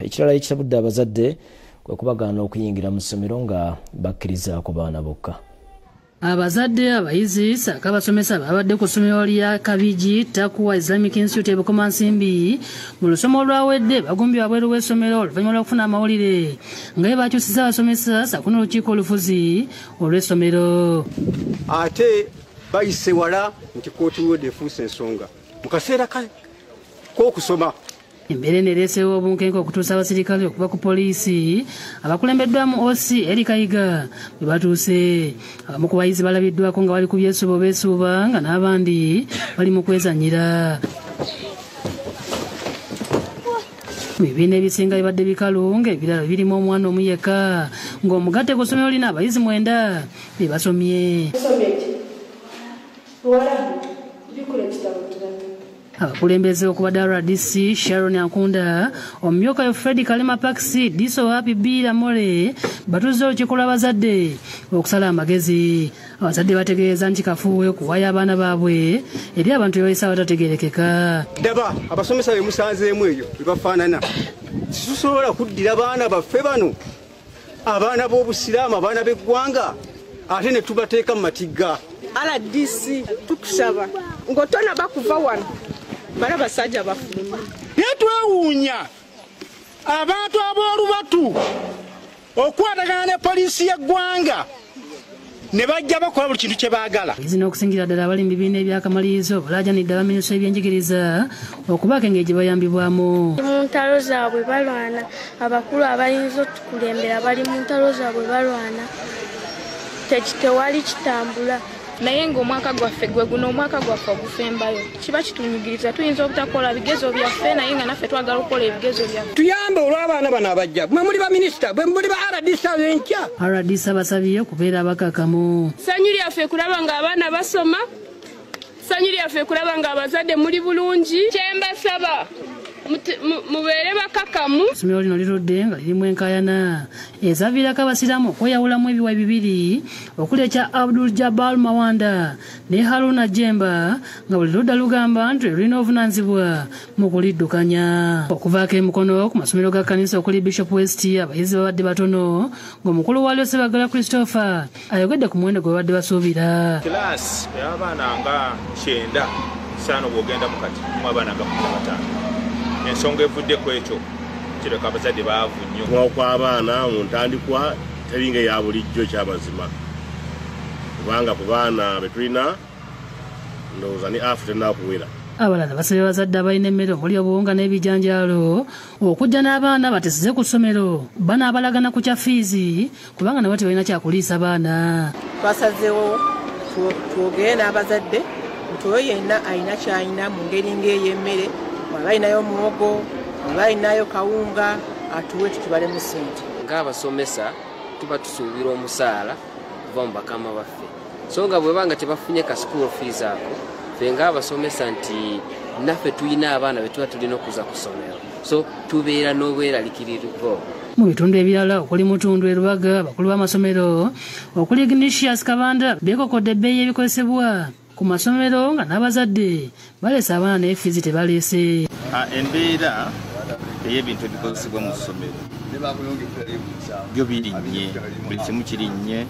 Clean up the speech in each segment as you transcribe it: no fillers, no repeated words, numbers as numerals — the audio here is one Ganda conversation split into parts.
Ekirala ekitabudde abazadde kwe kubagaana okuyingira mu ssomero nga bakkiriza ku baana bokka. Abazadde abayizi ssaako abasomesa babadde ku ssomero lya Kabiji Takuwa Islamic Institute e Bukoma nsiimbi mu lusomo olwawedde bagumbye wabweru w'essomero oluvannyuma lw'okufuna amawulire nga ye bakyusizza abasomesa ssaako n'olukiiko olufuzi olw'essomero. Ate bayise wala nti kooti wode efuuse ensonga mu kaseera k'okusoma. Embeera eneereeseewo obunkenke okutuusa abasirikale okuva ku poliisi abakulembeddwamu OC Eri Kayiga bwe batuuse. Abamu ku bayizi balabiddwako nga bali ku byesuubo beesuuba nga n'abandi bali mu kwezannyira. Mu bibiina ebisinga bibadde bikalu ng'ebirala birimu omwana omu yekka ng'omugatte ku ssomero lina abayizi 9 be basomye. Abakulembeze okubadde RDC Sharon Ankunda, omumyuka Fred Kalema Paxi, Diso Happy Bira More batuze olukiiko lw'abazadde okusala amagezi. Abazadde bategeeza nti kafuuwe kuwaya abaana baabwe eri abantu bebayisa abatategeerekeka. Daba abasomesa be musanzeemu eyo bebafaanana situsobola kuddira baana baffe bano abaana b'obusiraamu abaana b'eggwanga ate ne tubateeka mu matigga. RDC tukusaba ng'otona bakuva wano bala basajja bafuluma. Yetwewuunya abantu ab'olubatu okwatagana ne poliisi y'eggwanga ne bajja bakola buli kintu kye baagala. Zino okusingira ddala abali mu bibiina eby'akamalirizo balaajanidde abaminisitule y'ebyenjigiriza okubaako engeri gye bayambibwamu. Mu ntalo zaabwe balwana, abakulu abayinza otukulembera bali mu ntalo zaabwe balwana, tewali kitambula. Naye ng'omwaka gwaffe gwe guno omwaka gwaffe ogufembayo kiba kitunyigiriza tuyinza obutakola bigezo byaffe naye nga naffe twagala okukola ebigezo byaffe. Tuyambe olw'abaana bano abajja mwe muli baminisita bwe muli ba RDC ab'enkya. RDC abasabye okubeera abakakamu. Ssanyu lyaffe kulaba ng'abaana basoma, ssanyu lyaffe kulaba ng'abazadde muli bulungi. Kyembasaba mubeere bakakamu. Essomero lino lirudde nga lirimu Enkaayana ezaviirako abasiraamu okweyawulamu ebiwayi 2 okuli ekya Abdul Jabbar Mawanda ne Haruna Jemba nga buli ludda lugamba nti lulina obuvunaanyizibwa mu kuliddukanya. Okuvaako emukono ku masomero ga kkanisa okuli Bishop West abayizi babadde batono ng'omukulu waalyo Sebagala Christopher ayogedde ku muwendo gwe babadde basuubira. Kilaasi y'abaana nga 9 saano bw'ogenda mu kati mu abaana nga 5. Ensonga evudde ku ekyo kireka abazadde baavu nnyo. Kw'abaana mu ntandikwa teringa ya bulijjo ky'amazima kubanga ku baana be tulina ndowooza ni afu tennakuwera. Abalala basabye abazadde abalina emmere omuli obuwunga n'ebijanjaalo okujja n'abaana batesize ku ssomero banaabalagana ku kya fiizi kubanga nabo tebalina kyakuliisa baana. Twasazeewo twogere n'abazadde nti oyo yenna alina ky'alina mu ngeri ng'ey'emmere. Balinayo muwogo, balinayo kawunga, atuwe tutubale mu ssente. Ng'abasomesa tuba tusuubira omusaala kuva mu bakama baffe. So nga bwe banga tebafunye ka school fees ako, ffe ng'abasomesa nti naffe tulina abaana be tuba tulina okuza ku ssomero. So tubeera n'obweraliikirivu. Mu bitundu ebirala okuli Mutundu e Lubaga abakulu b'amasomero okuli Ignatius Kabanda beekokodde ebbeeyi ebikozesebwa ku masomero nga n'abazadde balese abaana naye fiizi tebaleese. Embeera ey'ebintu ebikozesebwa mu ssomero byo birinnye, buli kimu kirinnye,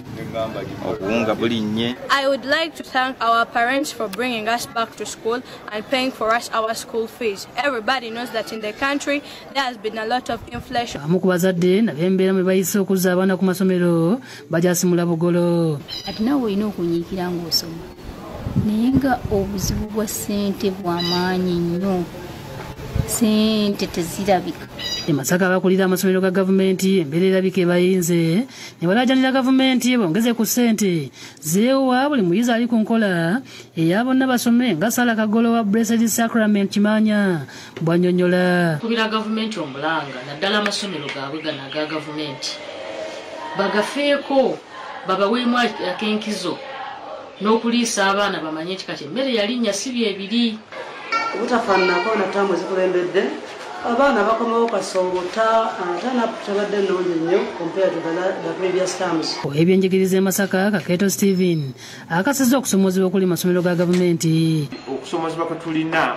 obuwunga bulinnye. I would like to thank our parents for bringing us back to school and paying for us our school fees. Everybody knows that in the country there has been a lot of inflation. Abamu ku bazadde nabo embeera mwe bayise okuzza abaana ku masomero bajasimula bugolo. Ati nawe olina okunyiikira ng'osoma naye nga obuzibu bwa ssente bw'amaanyi nnyo, ssente tezirabika. E Masaka abakulira amasomero ga gavumenti embeera erabika ebayinze ne balaajanira gavumenti bongeze ku ssente zeewa buli muyizi ali ku nkola eya bonna basome nga Sala Kagolo wa Blessed Sacrament Kimanya bw'annyonnyola. Kubira gavumenti omulanga naddala amasomero gaabwe gano aga gavumenti bagafeeko babaweemu akenkizo n'okuliisa abaana bamanye ekika ky'emmere yalinnya si byebiri. Obutafaananako na ttaamu zikulembedde abaana bakomawo kasongota tabadde nnungi nnyo compared to the previous terms. Ow'ebyenjigiriza e Masaka Kakeeto Stephen akasizza okusomozebwa okuli masomero ga gavumenti. Okusomozebwa kwe tulina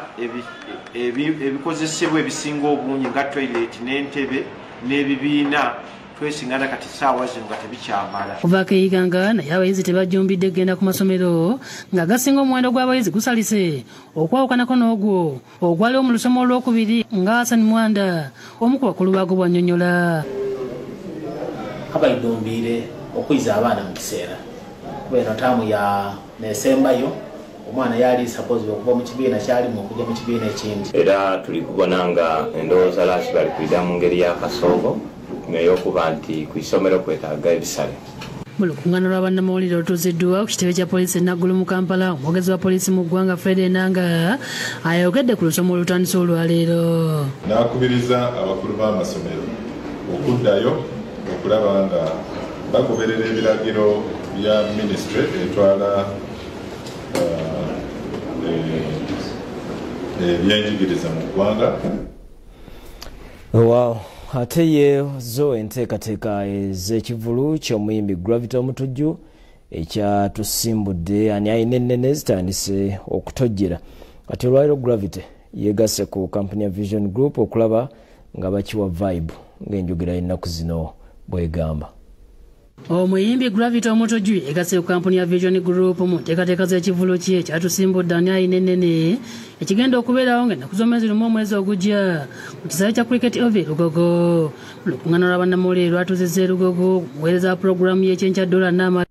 ebikozesebwa ebisinga obungi nga toilet n'entebe n'ebibiina twesingana kati saawa zino nga tebikyamala. Kuva keeyiganga naye abayizi tebajjumbidde kugenda ku masomero nga gasinga omuwendo gw'abayizi gusalise okwawukanako n'ogwo ogwaliwo mu lusoma olwokubiri nga Hassan Mwanda omu ku bakulu baago bwannyonnyola. Kabaidumbiire okwiza abaana mu kiseera kuba eno taamu ya nesembayo omwana yali suppose okuva mu kibiina kyalimu okujja mu kibiina ekindi. Era tuli kubona nga endowooza lwaki bali kuyita mu ngeri y'akasoobo n'eyokuba nti ku isomero kwetaaga ebisale. Mu lukuŋŋaana lwa bannamawulire olutuuziddwa ku kitebe kya poliisi Naggulu mu Kampala, omwogezi wa poliisi mu ggwanga Fred Enanga ayogedde ku lusoma olutandise olwaleero. N'akubiriza abakulu b'amasomero okuddayo okulaba nga bagoberera ebiragiro bya minisitule etwala ebyenjigiriza mu ggwanga. Wow. Ate ye zo enteekateeka ez'ekivvulu ky'Omuyimbi Gravity Omutujju ekya tusimbudde ani ayina ennene zitandise okutojjera. Ate olwaleero Gravity yeegasse ku kampuni ya Vision Group okulaba nga bakiwa vibe ng'enjogera y'ennaku zino bw'egamba. Omuyimbi Gravity Omutujju yeegasse ku kampuni ya Vision Group mu nteekateeka z'ekivvulu kye ekya tusimbudde ani ayina ennene ekigenda okubeerawo ng'ennaku z'omwezi lumu omwezi ogujja ku kisaawe kya cricket ova e Lugogo. Mu lukuŋŋaana lwa bannamawulire lwatuuzizza e Lugogo okuweereza pulogulaamu y'ekyenkya $4 n'amala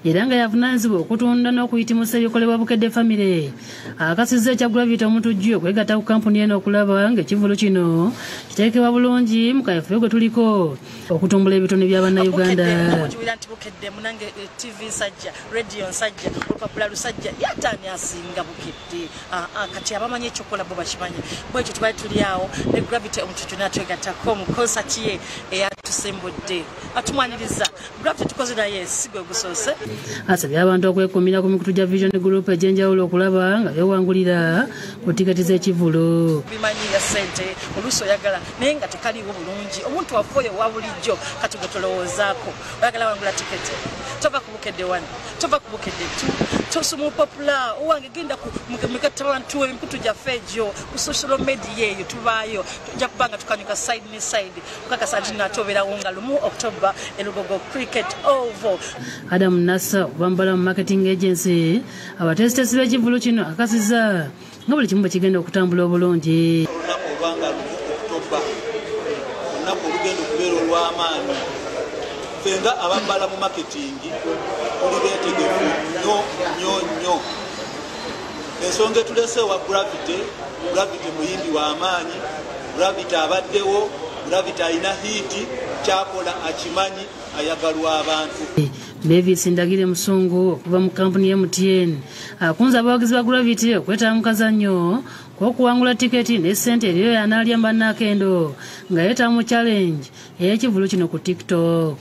era nga yavunaanyizibwa okutunda n'okuyitimusa ebikolebwa Bukedde Ffamire. Akasizza ekya Gravity Omutujju okwegatta ku kampuni eno okulaba ng'ekivvulu kino kiteekebwa bulungi mu kaweefube gwe tuliko okutumbula ebitone bya bannayuganda. Bukedde munange TV nsajja, radio nsajja, olupapula lusajja yataani asinga Bukedde. Kati abamanyi ekyokola bo bakimanyi. Bwekyo twali tuli awo ne Gravity Omutujju n'atwegattako mu konsati ye eyatusimbudde. Atumwaniriza Gravity tukoze naye gusose. Asabye abantu okwekuumira ku mikutu gya Vision Group egy'enjawulo okulaba nga beewangulira ku tiketi z'ekivvulu. Bimanyira ssente oluusi oyagala naye nga tekaliwo bulungi. Omuntu waffe oyo wa bulijjo kati gwe tolowoozaako oyagala wangula tiketi tova ku Bukedde 1 tova ku Bukedde 2 tosumu popular owange genda ku mukatabantu emikutu gyaffe egyo ku social media eyo tubaayo tujja kubanga tukanyuka side ne side kukakasa nti natobeerawo nga lumu October e Lugogo cricket oval. Adam Nassa obambala mu marketing agency abateesitesi b'ekivvulu kino akasizza nga buli kimu bwe kigenda okutambula obulungi. Olunaku olwanga October olunaku olugenda okubeera olw'amaanyi fenga abambala mu marketing tuli beetegefu nnyo. Ensonga etulese wa Gravity muyimbi w'amaanyi, Gravity abaddewo, Gravity alina hiiti, kyakola akimanyi, ayagalwa abantu. Davis Ndagire Musungu okuva mu kampuni ya MTN akunza abawagizi ba Gravity okwetaba mu kazannyo kw'okuwangula tiketi ne ssente eriyo yanaalya bannakendo nga yeetaba mu challenge ey'ekivvulu kino ku TikTok.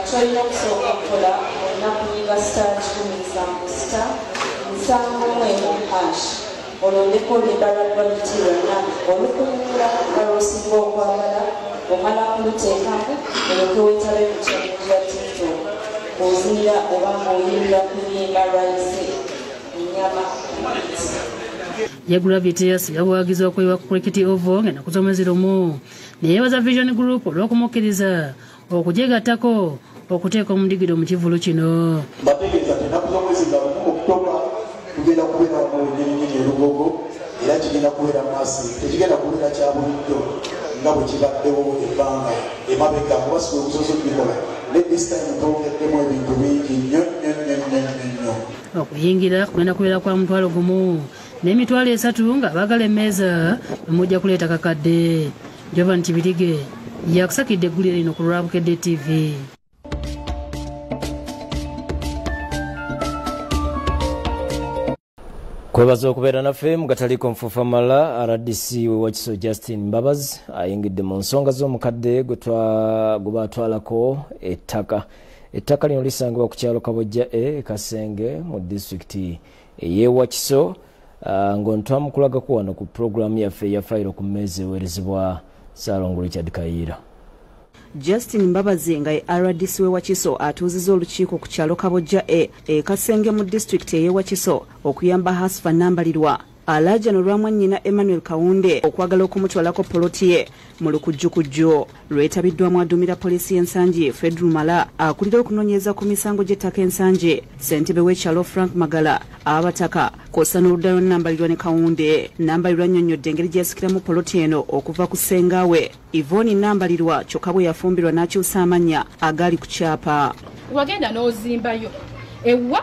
Kyolina okusooka okukola olina kunyiga *176 olondeko oludala Gravity lwonna olukunnyula olwosinga okwagala omala kuluteekamu olyoke weetabe ku challenge ya TikTok ozira oba ng'oyimira ku luyimba lwayise ennyama. Ye Gravity yasiga buwagizi okwewa ku cricket oval ng'ennaku z'omwezi lumu neyeebaza Vision Group olw'okumukkiriza okujegattako okuteeka omudigido mu kivvulu kino. Bategeeza nti ennaku z'omwezi nga October tugenda kubeera mu nnyirinyiri e Lugogo era kigenda kubeera maasi tekigenda kubeera kya bulijjo nga bwe kibaddewo ebbanga emabega kuba siwe busozo tubikola. This time twongeddemu ebintu bingi nnyo. Okuyingira kugenda kubeera kwa mutwalo gumu n'emitwalo 3 nga baagala emmeeza bemujja kuleeta kakadde. Jovan Kibirige yakusakidde eggulire lino ku lwa Bukedde TV. Kwebaza okubeera naffe mu gataliiko nfuufa mala. RDC Wakiso Justin Mbabazi ayingidde mu nsonga z'omukadde gwe baatwalako ettaka lino lisangibwa ku kyalo Kabojja Kasenge mu disitulikiti ey'e Wakiso ng'ontwamukulaga wano ku pulogulaamu yaffe eya fayiro ku mmeezi eweerezebwa Ssaalongo Richard Kayiira. Justin Mbabazi nga RDC Wakiso atuuzizza olukiiko ku kyalo Kabojja Kasenge mu disitulikiti ey'e Wakiso okuyamba Hasfa Nambalirwa alaja n'olwamwannyina Emmanuel Kawunde okwagala okumutwalako poloti ye mu lukujjukujju lwetabiddwamu aduumira poliisi y'ensangi Fred Lumala akulira okunoonyereza ku misango gy'ettaka ensangi ssentebe w'ekyalo Frank Magala abataka kosa n'oludda lw'ennambalirwa ne Kawunde nnambalirwa annyonnyodde engeri gye yasikiramu poloti eno okuva ku ssengaawe Ivoni nnambalirwa kyokka bwe yafumbirwa n'akyusa amannya agali ku kyapa. Wagenda n'ozimbayo ewa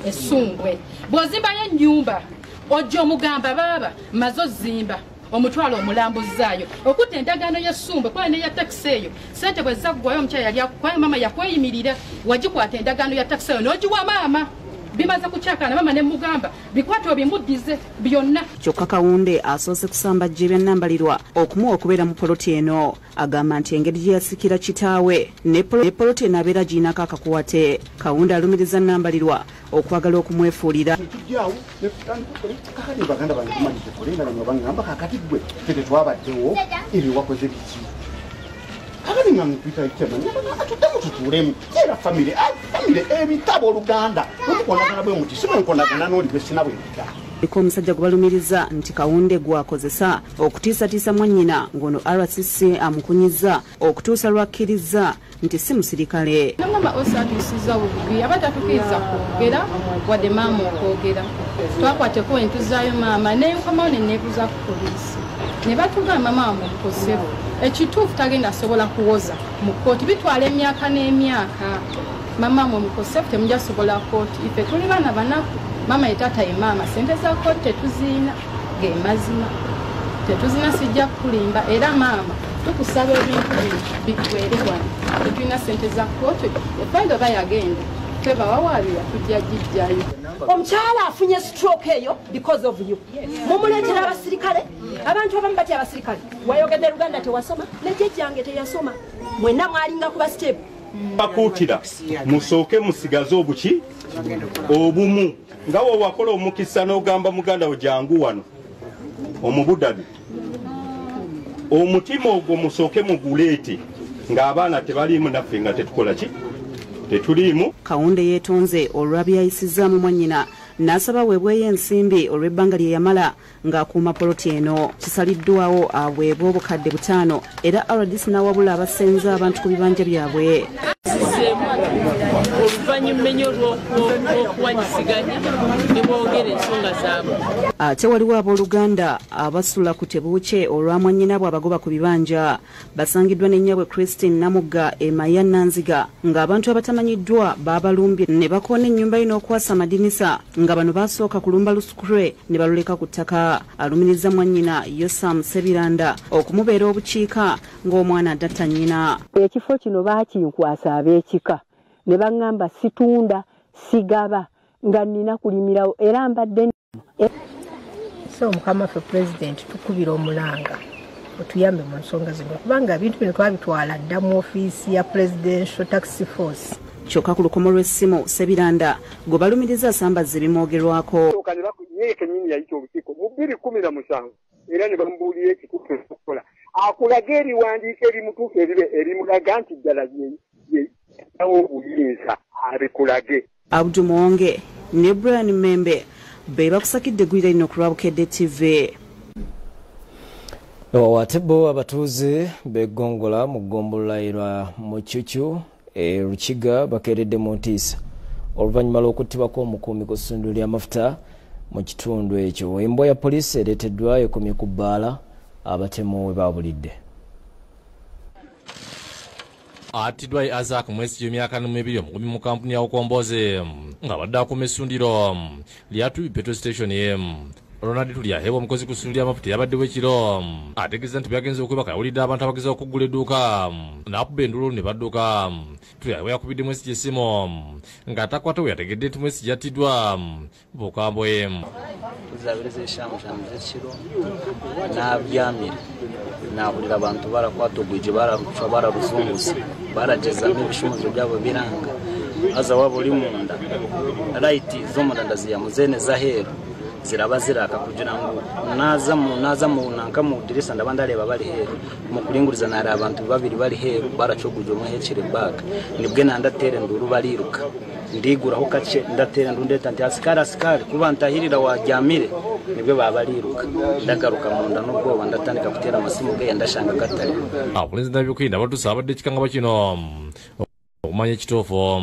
essungwe bw'ozimbayo ennyumba ojja omugamba baaba maze ozimba omutwalo omulambuzaayo okutta endagaano y'essumbe kuba ne ya takisi eyo ssente bwe zaggwayo omukyala yali akukwayo maama yakweyimirira wagikwata endagaano ya takisi eyo n'ogiwa maama bimaze kukyakana maama ne mugamba bikwate obimuddize byonna. Kyokka Kawunde asoose kusambajja ebyannambalirwa okumuwa okubeera mu poloti eno agamba nti engeri gye yasikira kitaawe ne poloti eno abeera girinako akakuwate. Kawunde alumiriza nnambalirwa okwagala okumwefuulira. Baganda bange kumanyise kulenga ne bangamba kakati gwe fete twabaddewo ebyo wakoze biki abali nga mpita ikyema atuddamu tutuulemu era famire ebitabo oluganda omukonagana bwe muti sibe nkonagana n'oli bwe sina bwe mpita. Liko omusajja gwe balumiriza nti Kawunde gwakozesa okutiisatiisa mwannyina ng'ono RCC amukunyiza okutuusa lwakkiriza nti si musirikale. Mama osatuusizza bubi abatatukkiriza kwogera wadde maama okwogera twakwateko entuzaayo maama nenkomawo neneebuza ku poliisi ne batugamba maama omukosebo ekituufu tagenda asobola kuwoza mu kkooti bitwala emyaka n'emyaka maama omukosebo temujja sobola kkooti ife tuli baana banaku maama ye taata ye maama sente za kkooti tetuziina ge mazima tetuzina sijja kulimba era maama tukusaba ebintu biggwere wano tetulina sente za kkooti efaida oba yagenda tebawawaabira tujja gijjayo. Omukyala afunye stroke eyo because of you. Mumuleetera abasirikale abantu abamu batya abasirikale wayogedde Luganda tewasoma ne jjajjange teyasoma mwenna mwalinga ku basitepu bakuutira musooke musigaze obuki obumu nga wo wakola omukisa n'ogamba muganda wo jangu wano omubudabi omutima ogwo musooke muguleete ng'abaana tebaliimu naffe nga tetukola ki tetuliimu. Kawunde yeetonze olwabyayisizaamu mwannyina n'asaba weebweyo ensimbi olw'ebbanga lye yamala ng'akuuma poloti eno. Kisaliddwawo aweebwe obukadde 5 era RDC n'awabula abasenza abantu ku bibanja byabwe. Oluvannyuma ennyo olw'okuwanyisiganya ne boogera ensonga zaabwe. Ate waliwo abooluganda abasula ku tebuuke olwamwannyinabwe abagoba ku bibanja basangiddwa n'ennyabwe Christine Namugga Emaya Nanziga ng'abantu abatamanyiddwa baabalumbye ne bakoona ennyumba ye n'okwasa amadinisa nga bano basooka kulumba lusukure ne baluleka ku ttaka. Alumiriza mwannyina Yosam Sebiranda okumubeera obukiika ng'omwana adatta nnyina. Ekifo kino baakinkwasa ab'ekika ne baŋŋamba situunda sigaba nga nnina kulimirawo era mbadde so mukama ffe president tukubira omulanga otuyambe mu nsonga zino kubanga ebintu bino twabitwala dda mu ofiisi ya presidential tax force. Kyokka ku lukomo lw'essimu Sebiranda gwe balumiriza asambaza ebimwogerwako. Kenyini yayita olukiiko mu 2017 era ne bamubuulira ekituufu okukola akulaga eriwandiika erimutuufu erimulaga nti ddala yeawo obuyinza abikulage. Abdu Mwonge ne Brian Membe be bakusakidde gwira lino ku lwa Bukedde TV. Watebo abatuuze begongola mu ggombolola erwa Mukyukyu Rukiga bakeeredde mu ntiisa oluvannyuma lw'okuttibwako omukuumi ku ssundiro ly'amafuta mu kitundu ekyo. Embwa ya poliisi ereeteddwa ekomye ku bbaala abatemu we baabulidde. Attiddwa Azak mwezi gy'emyaka 2 omukumi mu kampuni ya Okomboze nga badde akuuma essundiro lyatu petrol station Ronald Tulyaheebwa omukozi ku ssundiro ly'amafuta yabaddewo ekiro ategeeza nti byagenze okwebaka yawulidde abantu abagezaho okuggula edduuka n'akuba endulu ne badduka. Tulyaheebwa yakubidde mwesi gy'essimu ng'atakwata we yategedde nti mwesi gyattiddwa bukambwe. Tuzabiriza eshamushamu z'ekiro n'abyamira n'awulira abantu barakwata ogwigi bararufa bararuzunguza baragezamu ebishumuzo byabo biranga aza waba oli munda rayiti z'omunda ndaziyamuzene zaheeru ziraba ziraka kugira ngo naza mu nanka mu dirisa ndaba ndareba bari heru mu kulinguriza nari abantu babiri bari heru baracoguje umwe hekire baga nibwe nandatere nduru bariruka ndiguraho kace ndatera ndundeta nti asikari kuba ntahirira wajyamire nibwe babaliruka ndagaruka munda n'ubwoba ndatandika kutera amasimu ge ndashanga katari abakulembeze n'ebyokwerinda batusabadde ekikangabwa kino okumanya ekituufu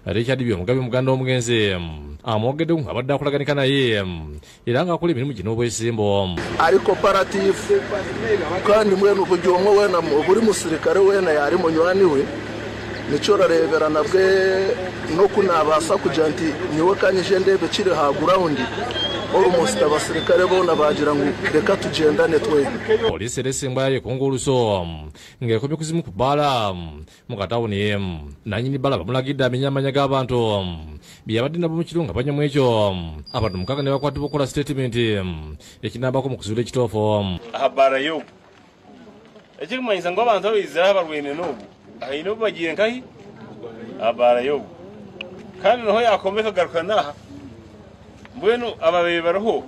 Richard Mugabe muganda omugenzi amwogedde abadde akolaganika naye era ng'akola emirimu gino obwesimbo ari cooperative kandi mwenu buli omwe wena buli musirikare wena yari munywani we nicyo rarebera nabwe no kunabasa kugira nti niwe kanyije ndebe kiri ha ground almost abasirikare bona bagira ngo reka tugendane twe polisi eresimba yayo kongoluso ng'ekomye kuzimu ku bbala mu katawuni nanyini bbala bamulagidde amenyamanya g'abantu byabadde nabo mu kirunga banyamu ekyo abantu mukaaga ne bakwatibwa okukola statement ekinambako mu kuzuula ekitoofu habara yo ekirimanyiza ngu abantu abaiziraho abalwene n'obu ayina obubagira enkahi habara yo kandi noho yakomeka garuka naha mbwenu ababeyi bariho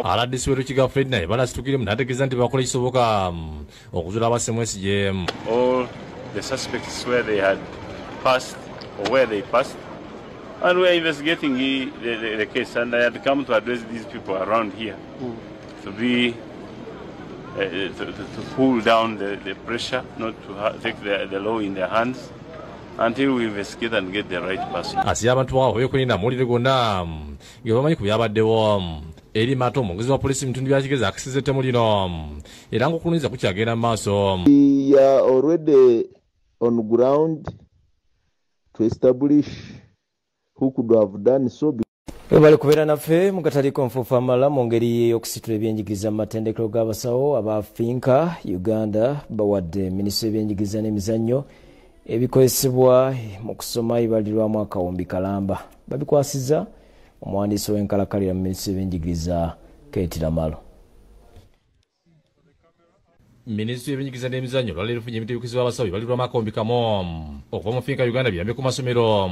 aladisi werukiga Fred naye balasitukire munategeeza nti bakola ekisoboka okuzuula abasemwesigye all the suspects where they had passed or where they passed and we are investigating the case and I had come to address these people around here to be to pull down the pressure not to take the law in their hands until we investigate and get the right person. Asiya abantu awo yokulina mulire gonna ngebamanyi ku byabaddewo eri mato omwogezi wa polisi mutundu byakigeza akisize ettemu lino era ng'okulunyiza kukyagenda mu maaso. We are already on ground to establish who could have done so. Bali kubeera naffe mu kataliko nfuufu amala mu ngeri y'okusitula ebyenjigiriza mu matendekero g'abasawo abafinka Uganda bawadde minisitule y'ebyenjigiriza n'emizannyo ebikozesebwa mu kusoma ibalirwamu akawumbi kalamba babikwasizza omuwandiisi w'enkalakalira mu minisitule y'ebyenjigiriza Keetiramalo. Minisitule y'ebyenjigiriza n'emizannyo lwaleero efunye emiteebekezebwa abasawo ibalirwamu akawumbi kamu okuva mu finka Uganda biyambe ku masomero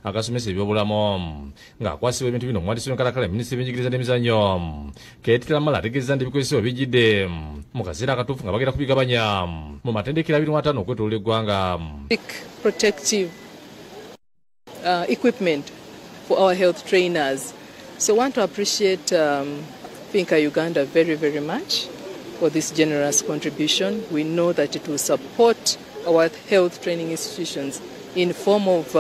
agasomesa ebyobulamu ng'akwasibwa ebintu bino omuwandiisi w'enkalakalira mu minisitule y'ebyenjigiriza n'emizannyo Keetiramalo ategeeza nti ebikozesebwa bijjidde mu kaseera akatuufu nga bagenda kubigabanya mu matendekero 25 okwetooloola eggwanga. Protective equipment for our health trainers. So I want to appreciate Finka Uganda very, very much for this generous contribution. We know that it will support our health training institutions in form of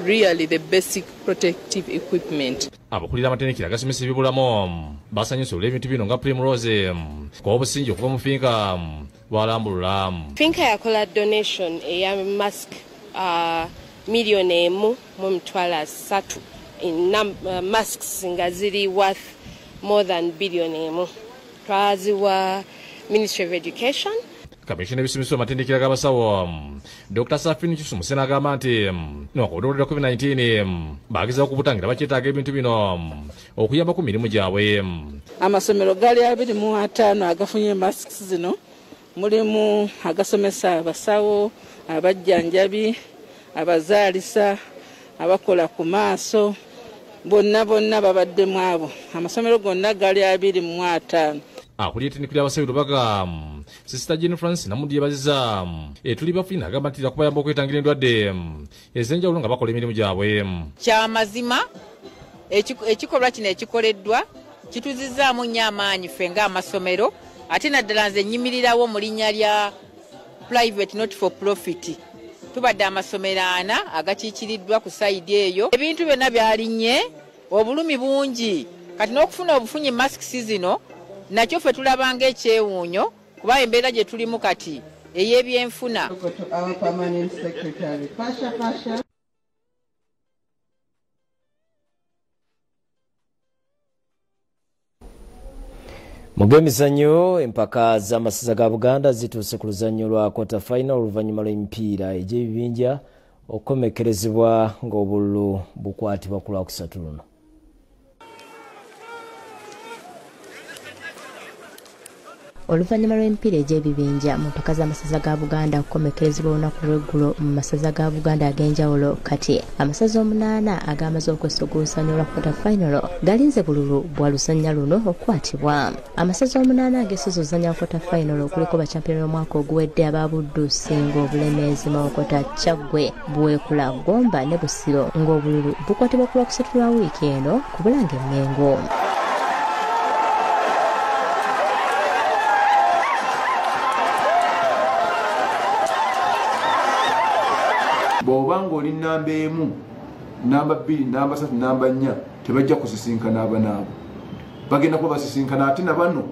really the basic protective equipment. Abakulira amatendekero agasomesa ebyobulamu basanyuse olw'ebintu bino nga Primrose kw'obusingi okuva mu Finka bwalambulula. Finka yakola donation eya mask $1,300,000 in masks nga ziri worth more than $1,000,000,000. Twaziwa Ministry of Education. Kamishina ebisomesa amatendekero g'abasawo Dr. Safin Kyusumusena agamba nti n'okudoolera COVID-19 bagezaako okubutangira bakyetaaga ebintu bino okuyamba ku mirimu gyabwe. Amasomero gali 25 agafunye masks zino mulimu agasomesa abasawo abajjanjabi abazaalisa abakola ku maaso bonna babaddemu abo amasomero gonna gali 25. Akulira ettendekero ly'abasawo Lubaga Sister Jane Francis Namundi yebaziza etuli bafina agamba nti kubayamba okwetangira endwadde ez'enjawulo nga bakola emirimu gyabwe. Kyamazima ekikolwa kino ekikoleddwa kituzizaamu nnyo amaanyi ffe ng'amasomero ate naddala nze nnyimirirawo mu linnya lya private not for profit. Tubadde amasomero 4 agakiikiriddwa ku sayidi eyo. Ebintu byonna byalinnye obulumi bungi kati n'okufuna obufunyi masks zino nakyo ffe tulabanga ekyewuunyo kuba embeera gye tulimu kati ey'ebyenfuna. Mu by'emizannyo empaka z'amasaza ga Buganda zituuse ku luzannyo lwa quarter final oluvannyuma lw'emipiira egy'ebibinja okukomekerezebwa ng'obululu bukwatibwa ku Lwakusatu luno. oluvannyuma lw'emipiira egy'ebibinja mu mpaka z'amasaza ga Buganda okukomekerezebwa olunaku lw'eggulo mu masaza ga Buganda ag'enjawulo. Kati amasaza 8 agamaze okwesogosanya olwa quarter final galinze bululu bwa luzannya luno okukwatibwa. Amasaza 8 ageesooza ozannya quarter final okuliko bachampiyoni omwaka oguwedde Ababuddu, Singo, Bulemeezi, Mawokota, Kyaggwe, Buweekula, Gomba ne Busiro ng'obululu bukwatibwa ku lwakusatu lwa wiiki eno ku Bulange Mmengo. Bw'obanga oli nnamba 1, nnamba 2, nnamba 3, nnamba 4 tebajja kusisinkana abanaabo. Bagenda kuba basisinkana ate na bano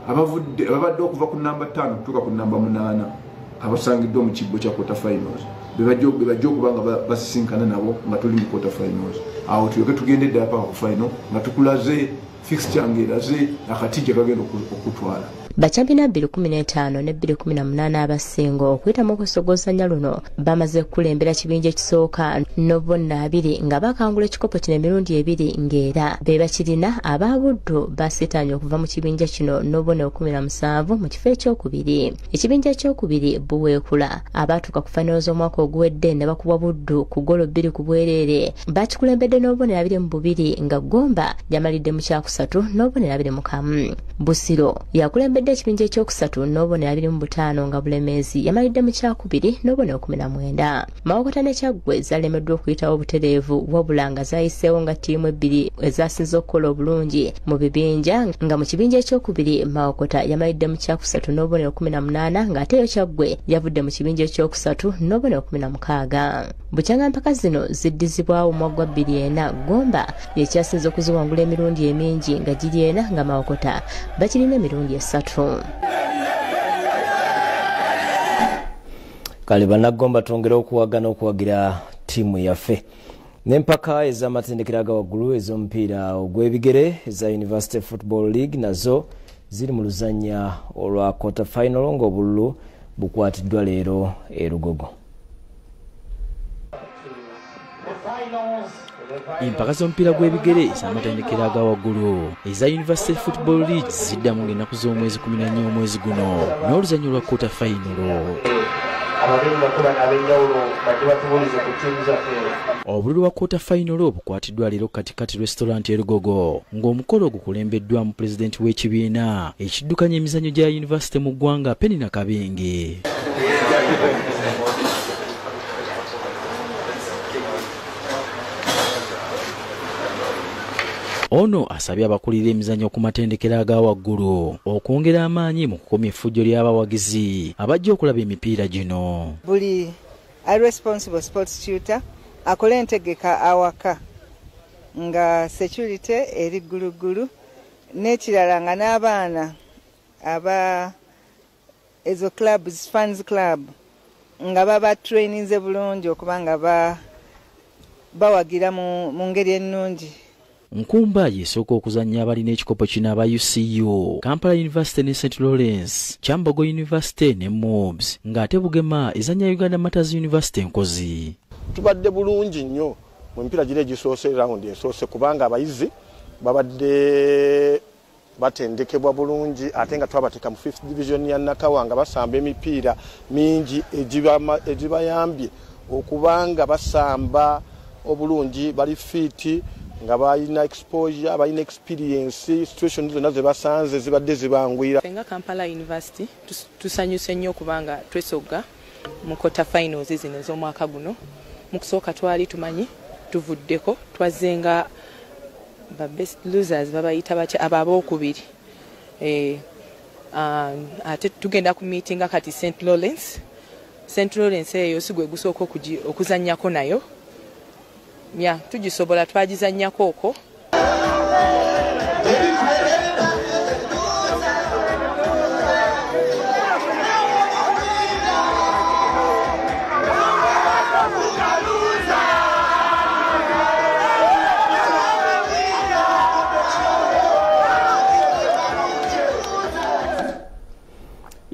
ababadde okuva ku nnamba 5 kutuuka ku nnamba 8 abasangiddwa mu kibbo kya quarter finals. Bebajja okuba nga basisinkana nabo nga tuli mu quarter finals. Awo tulyoke tugende ddala paka ku final nga tukulaze fixture ng'eraze akati gye kagenda okutwala. Bachampiona 2015 ne 2018 abasingo okuyita mu kusogozanya luno bamaze kulembera kibinja ekisooka n'obonna 2 nga bakangula ekikopo kino emirundi 2 ng'era be bakirina Ababuddu basitanye okuva mu kibinja kino n'obonna 17 mu kifo ekyokubiri. Ekibinja ekyokubiri Buweekula abatuuka ku finals omwaka oguwedde ne bakubwa Buddu ku golo 2 ku bwereere bakikulembedde n'obonna 22 nga Gomba yamalidde mu kyakusatu n'obonna 21. Busiro yakulembedde ekibinja ekyokusatu n'obona 25 nga Bulemeezi yamalidde mu kyakubiri n'obona 19. Mawokota ne Kyaggwe zalemeddwa okuyitawo obutereevu wabula nga zayiseewo nga ttiimu 2 ezasinze okukola obulungi mu bibinja nga mu kibinja ekyokubiri Mawokota yamalidde mu kyakusatu n'obona 18 ng'ate yo Kyaggwe yavudde mu kibinja ekyokusatu n'obona 16. Bukyanga mpaka zino ziddizibwawo mu gwa 24 Gomba yekyasinze okuziwangula emirundi emingi nga giri 4 nga Mawokota bakirina emirundi 3. Kale bannagomba twongera okuwagana okuwagira ttiimu yaffe. N'empaka ez'amatendekero aga waggulu ez'omupiira ogw'ebigere eza University Football League nazo ziri mu luzannya olwa quarter final ng'obululu bukwatiddwa leero e Lugogo. Empaka z'omupiira gw'ebigere ez'amatendekero aga waggulu eza University Football League ziddamu ng'ennaku z'omwezi 14 omwezi guno n'oluzannya lwa quarter final. Obululu bwa quarter final bukwatiddwa leero katikati restaurant e Lugogo ng'omukolo gukulembeddwa mu pulezidenti w'ekibiina ekiddukanya emizannyo gya University mu ggwanga Penina Kabenge. Ono asabye abakulira emizannyo ku matendekero aga waggulu okwongera amaanyi mu kukomya effujjo ly'abawagizi abajja okulaba emipiira gino. Buli responsible sports tutor akole entegeka awaka nga security eri ggulugulu n'ekirala nga n'abaana aba ezo clubs fans club nga baba traininze bulungi okuba nga bawagira mu ngeri ennungi. Nkumba yesooka okuzannya abalina ekikopo kino aba UCU, Kampala University ne St. Lawrence, Kyambogo University ne Mobs, ng'ate Bugema ezannya Uganda Matters University Nkozi. Tubadde bulungi nnyo mu mpira gire gisoose round esoose kubanga abayizi babadde batendekebwa bulungi ate nga twabateeka mu 5th division ya Nakawa nga basamba emipiira mingi egibayambye okubanga basamba obulungi bali fiti nga balina exposure balina experience situation zonna ze basanze zibadde zibangwira. Nga Kampala University tusanyuse nnyo kubanga twesogga mu quarter finals zino ez'omwaka guno. Mu kusooka twali tumanyi tuvuddeko twazenga ba best losers babayita batya ababokubiri. Ate tugenda ku meeting kati St. Lawrence. St. Lawrence eyo sigwe gusooka okuzannyako nayo. Tugisobola twagizannyako okwo.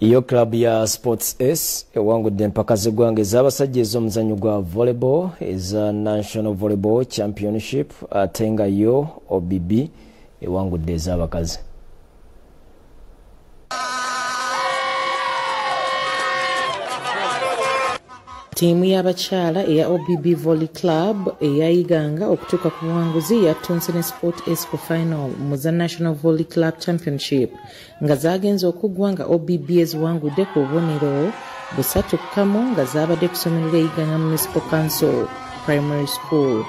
Iyo club ya Sports S ewangudde empaka z'eggwanga ez'abasajja ez'omuzannyo gwa volleyball eza National Volleyball Championship ate nga yo OBB ewangudde ez'abakazi. Ttiimu y'abakyala eya OBB Volley Club eyayiganga okutuuka ku buwanguzi yatunze ne Sport Expo Final mu za National Volley Club Championship nga zaagenze okuggwa nga OBB eziwangudde ku bubonero 3-1 nga zaabadde ku ssomero ly'eyiganga Municipal Council Primary School.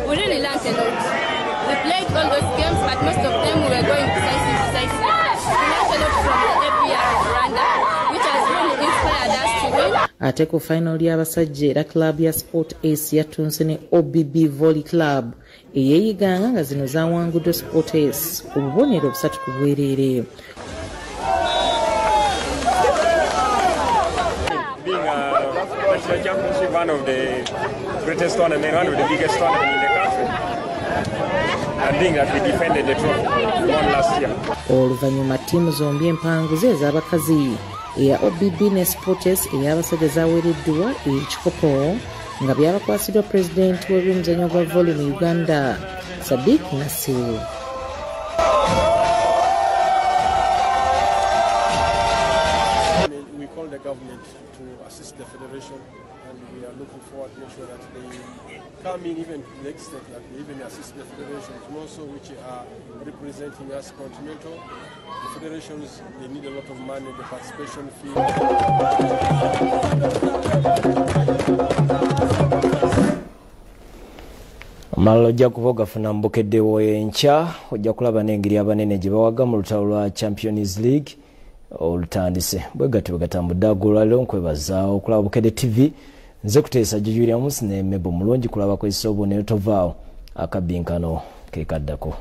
We really learned a lot. We played all those games, but most of them we were going decisive. We learned a lot from the APR of Rwanda, which has really inspired us to win. Ate ku final y'abasajja era club ya Sport Ace yatunze ne OBB Volley Club eyeeyiganga nga zino zaawangudde Sport Ace ku bubonero 3 ku bwereere. National Championship, one of the greatest tournament, one of the biggest tournament in the country. I think that we defended the trophy won last year. Oluvannyuma ttiimu zombi empanguzi ez'abakazi eya OBB ne Sports ey'abasajja zaaweereddwa ekikopo nga byabakwasiddwa pulezidenti w'ebyemizannyo gwa volley mu Uganda Sadiq Nasiru. We call the government to assist the federation, and we are looking forward to make sure that they come in even to the extent that they even assist the federations, more so which are representing us continental. The federations, they need a lot of money, the participation fee. Amalala ojja kuba ogafuna mu Bukedde enkya, ojja kulaba n'engeri abanene gye bawaga mu lutalo lwa Champions League olutandise. Bwe gatyo gatambudde agolwaliro nkwebaza okulaba Bukedde TV. Nze kuteesa Julius ne Mebo mulungi kulaba kw'esoobo ne tovaawo akabinkano ke kaddako.